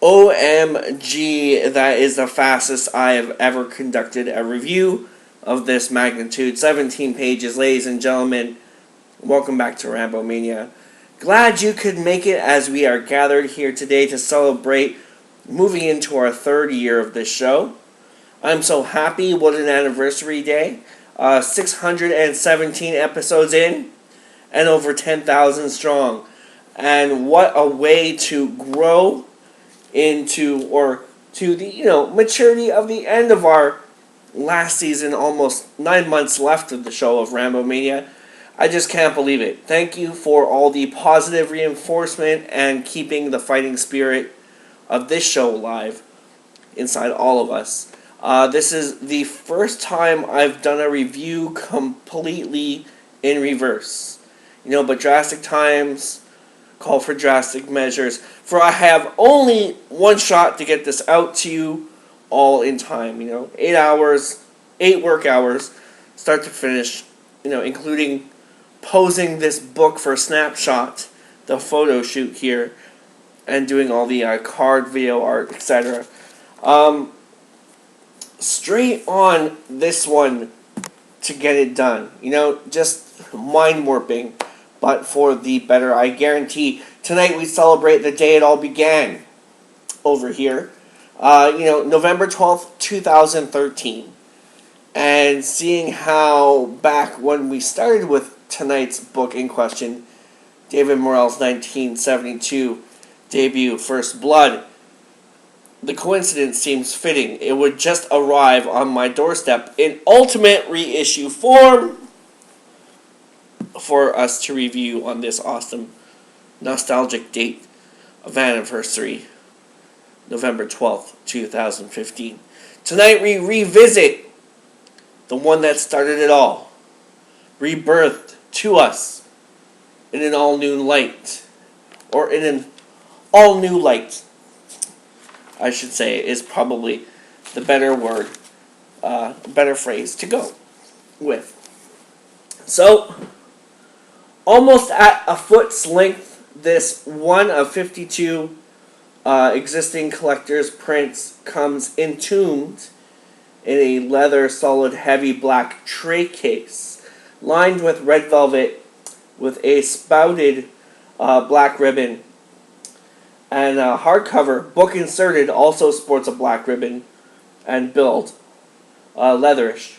OMG, that is the fastest I have ever conducted a review of this magnitude. 17 pages, ladies and gentlemen. Welcome back to RAMBOMANIA. Glad you could make it as we are gathered here today to celebrate moving into our third year of this show. I'm so happy. What an anniversary day. 617 episodes in and over 10,000 strong. And what a way to grow into, or to the maturity of the end of our last season, almost 9 months left of the show of RAMBOMANIA. I just can't believe it. Thank you for all the positive reinforcement and keeping the fighting spirit of this show alive inside all of us. This is the first time I've done a review completely in reverse. But drastic times call for drastic measures. For I have only one shot to get this out to you all in time. 8 hours, 8 work hours, start to finish. Including posing this book for a snapshot, the photo shoot here, and doing all the card, video art, etc. Straight on this one to get it done. Just mind warping. But for the better, I guarantee. Tonight we celebrate the day it all began over here. November 12th, 2013. And seeing how back when we started with tonight's book in question, David Morrell's 1972 debut, First Blood, the coincidence seems fitting. It would just arrive on my doorstep in ultimate reissue form for us to review on this awesome nostalgic date of anniversary, November 12th, 2015. Tonight we revisit the one that started it all, rebirthed to us in an all-new light, or in an all-new light, I should say, is probably the better word, better phrase to go with. So, almost at a foot's length, this one of 52 existing collector's prints comes entombed in a leather solid heavy black tray case lined with red velvet with a spouted black ribbon, and hardcover book inserted also sports a black ribbon and billed leatherish,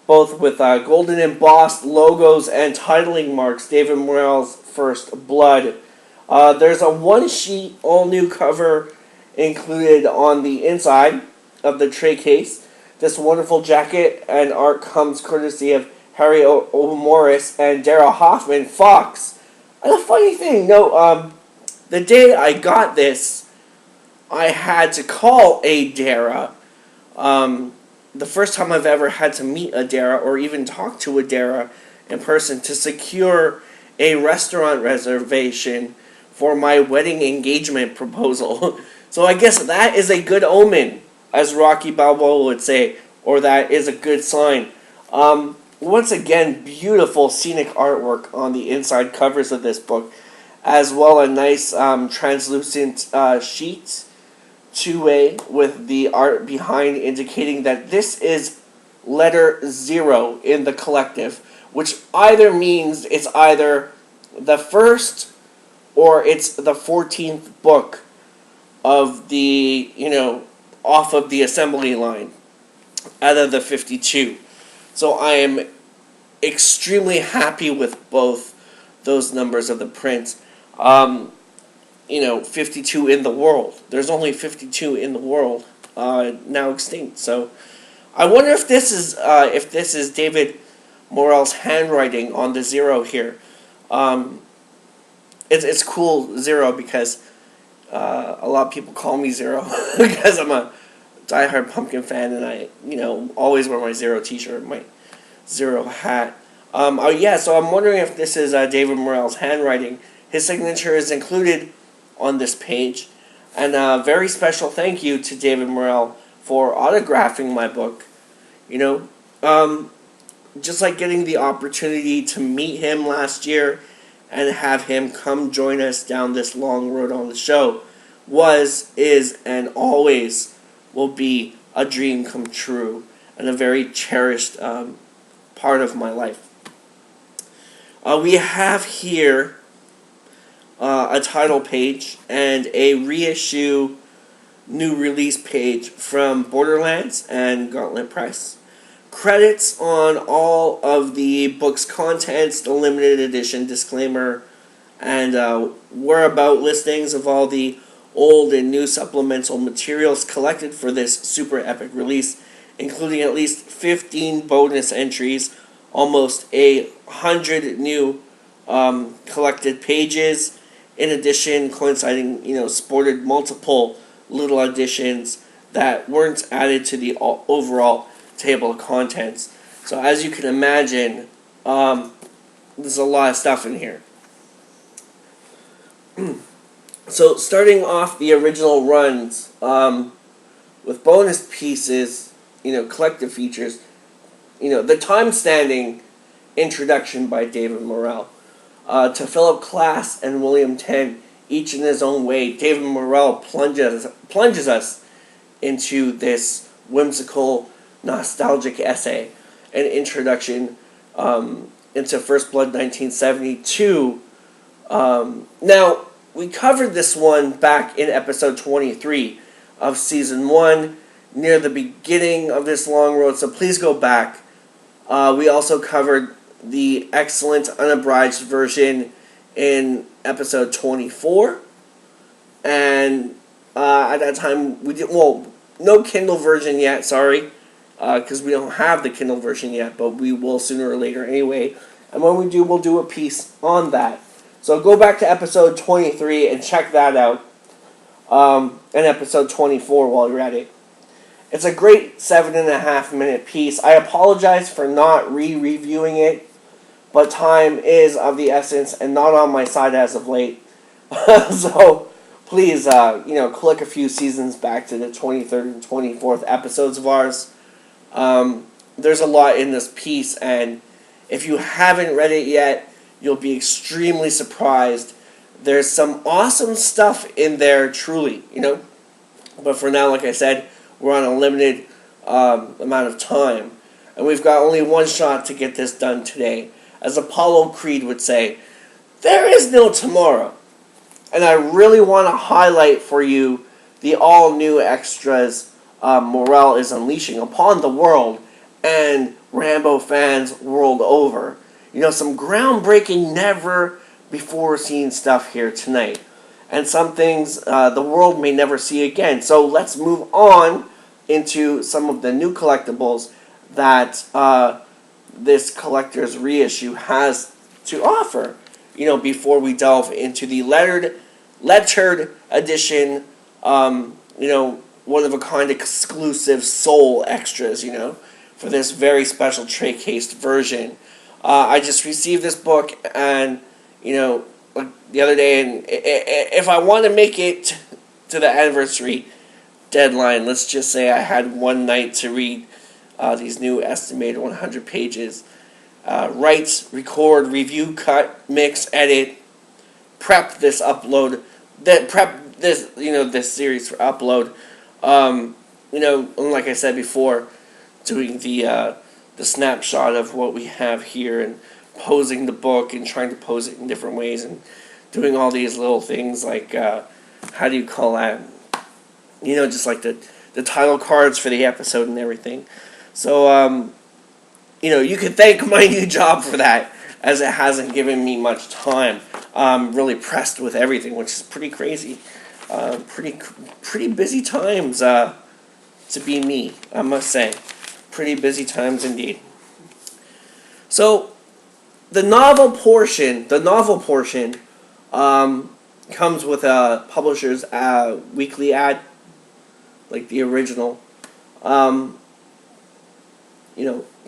both with golden embossed logos and titling marks, David Morrell's First Blood. There's a one-sheet, all-new cover included on the inside of the tray case. This wonderful jacket and art comes courtesy of Harry O. Morris and Dara Hoffman Fox. And a funny thing, the day I got this, I had to call a Dara. The first time I've ever had to meet a Dara or even talk to a Dara in person to secure a restaurant reservation for my wedding engagement proposal. So I guess that is a good omen, as Rocky Balboa would say, or that is a good sign. Once again, beautiful scenic artwork on the inside covers of this book, as well a nice translucent sheet, two-way, with the art behind indicating that this is letter 0 in the collective, which either means it's either the first or it's the 14th book of the, off of the assembly line out of the 52. So I am extremely happy with both those numbers of the print. 52 in the world. There's only 52 in the world, now extinct. So I wonder if this is David Morrell's handwriting on the 0 here. It's cool, 0, because a lot of people call me 0 because I'm a diehard Pumpkin fan, and I always wear my 0 t-shirt, my 0 hat. So I'm wondering if this is David Morrell's handwriting. His signature is included on this page, and a very special thank you to David Morrell for autographing my book. Just like getting the opportunity to meet him last year and have him come join us down this long road on the show was, is, and always will be a dream come true and a very cherished part of my life. We have here a title page and a reissue new release page from Borderlands and Gauntlet Press. Credits on all of the book's contents, the limited edition disclaimer, and whereabout listings of all the old and new supplemental materials collected for this super epic release, including at least 15 bonus entries, almost 100 new collected pages. In addition, coinciding, sported multiple little additions that weren't added to the overall table of contents. So as you can imagine, there's a lot of stuff in here. So starting off the original runs with bonus pieces, collective features, the time-standing introduction by David Morrell to Philip Klass and William Tenn, each in his own way. David Morrell plunges us into this whimsical, nostalgic essay, an introduction into First Blood 1972. Now, we covered this one back in episode 23 of season 1, near the beginning of this long road, so please go back. We also covered the excellent unabridged version in episode 24, and at that time we did, no Kindle version yet, sorry, because we don't have the Kindle version yet, but we will sooner or later anyway, and when we do, we'll do a piece on that. So go back to episode 23 and check that out, and episode 24 while you're at it. It's a great 7.5 minute piece. I apologize for not re-reviewing it, but time is of the essence and not on my side as of late. So please, click a few seasons back to the 23rd and 24th episodes of ours. There's a lot in this piece, and if you haven't read it yet, you'll be extremely surprised. There's some awesome stuff in there, truly, But for now, like I said, we're on a limited amount of time, and we've got only one shot to get this done today. As Apollo Creed would say, there is no tomorrow. And I really want to highlight for you the all-new extras Morrell is unleashing upon the world and Rambo fans world over. Some groundbreaking, never-before-seen stuff here tonight. And some things the world may never see again. So let's move on into some of the new collectibles that this collector's reissue has to offer, before we delve into the lettered edition, one-of-a-kind exclusive soul extras, for this very special tray-cased version. I just received this book, and, the other day, and if I want to make it to the anniversary deadline, let's just say I had one night to read these new estimated 100 pages. Write, record, review, cut, mix, edit, prep this this series for upload. Like I said before, doing the snapshot of what we have here and posing the book and trying to pose it in different ways and doing all these little things like, how do you call that? Just like the title cards for the episode and everything. So, you can thank my new job for that, as it hasn't given me much time. I'm really pressed with everything, which is pretty crazy. Pretty busy times to be me, I must say. Pretty busy times indeed. So, the novel portion comes with a publisher's weekly ad, like the original.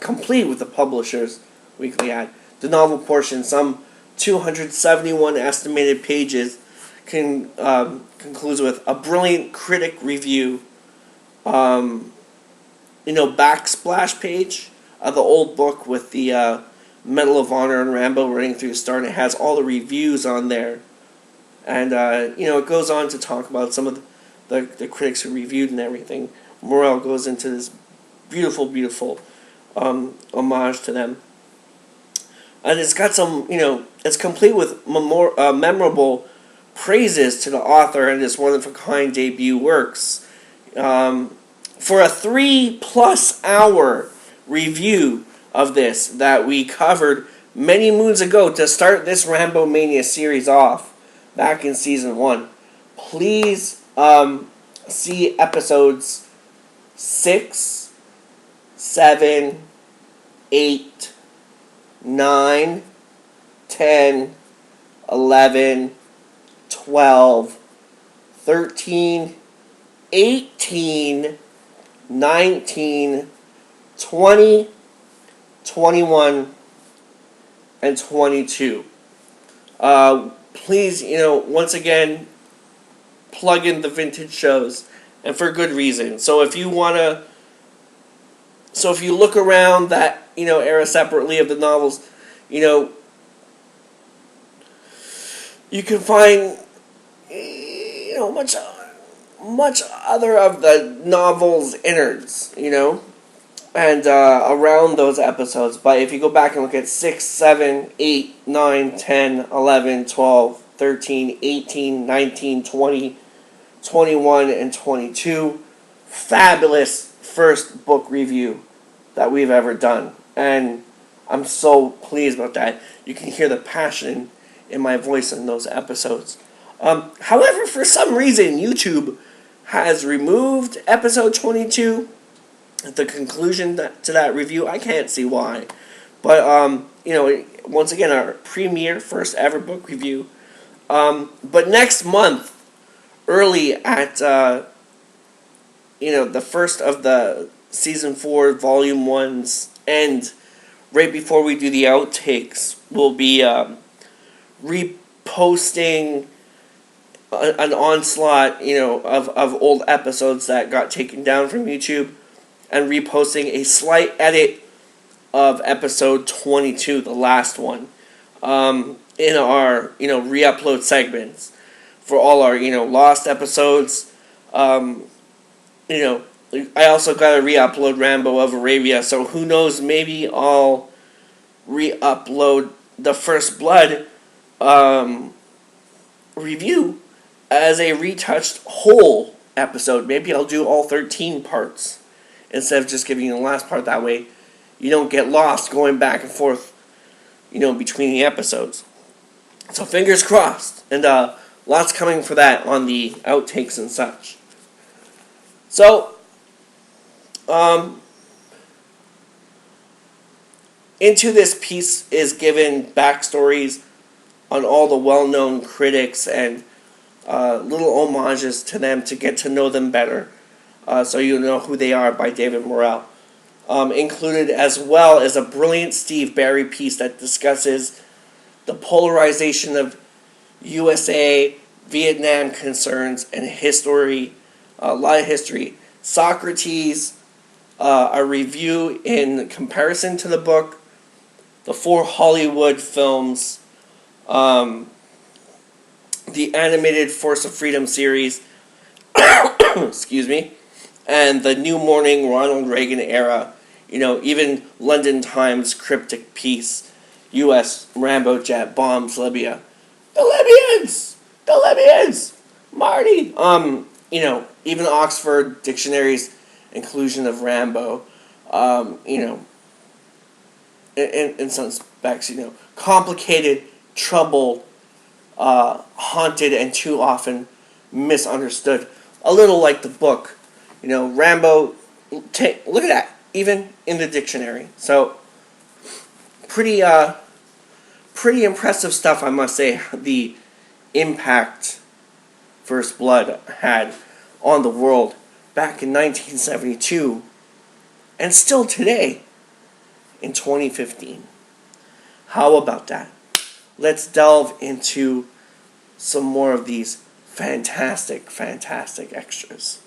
Complete with the publisher's weekly ad. The novel portion, some 271 estimated pages, concludes with a brilliant critic review, backsplash page of the old book with the Medal of Honor and Rambo running through the start. It has all the reviews on there. And, it goes on to talk about some of the critics who reviewed and everything. Morrell goes into this beautiful, beautiful homage to them. And it's got some, it's complete with memorable praises to the author and his one-of-a-kind debut works. For a 3+ hour review of this that we covered many moons ago to start this RAMBOMANIA series off back in season 1, please see episodes 6, 7, 8, 9, 10, 11, 12, 13, 18, 19, 20, 21, and 22. Please, once again, plug in the vintage shows, and for good reason. So if you look around that, era separately of the novels, you can find, much other of the novel's innards, and around those episodes. But if you go back and look at 6, 7, 8, 9, 10, 11, 12, 13, 18, 19, 20, 21, and 22, fabulous first book review that we've ever done. And I'm so pleased about that. You can hear the passion in my voice in those episodes. However, for some reason, YouTube has removed episode 22 at the conclusion to that review. I can't see why. But, once again, our premiere first ever book review. But next month, early at, the first of the Season 4 Volume 1's end, right before we do the outtakes, we'll be reposting an onslaught, of old episodes that got taken down from YouTube, and reposting a slight edit of episode 22, the last one, in our, re-upload segments for all our, lost episodes. I also got to re-upload Rambo of Arabia, so who knows, maybe I'll re-upload the First Blood review as a retouched whole episode. Maybe I'll do all 13 parts instead of just giving you the last part. That way you don't get lost going back and forth, between the episodes. So fingers crossed, and lots coming for that on the outtakes and such. So, into this piece is given backstories on all the well-known critics and little homages to them to get to know them better, so you know who they are, by David Morrell. Included as well is a brilliant Steve Barry piece that discusses the polarization of USA, Vietnam concerns, and history, a lot of history. Socrates, a review in comparison to the book, the 4 Hollywood films, the animated Force of Freedom series, excuse me, and the New Morning Ronald Reagan era, even London Times cryptic piece, U.S. Rambo jet bombs Libya. The Libyans! The Libyans! Marty! Even Oxford Dictionary's inclusion of Rambo, in some specs, complicated, troubled, haunted, and too often misunderstood. A little like the book. Rambo, look at that, even in the dictionary. So, pretty impressive stuff, I must say, the impact First Blood had on the world back in 1972, and still today in 2015. How about that? Let's delve into some more of these fantastic, fantastic extras.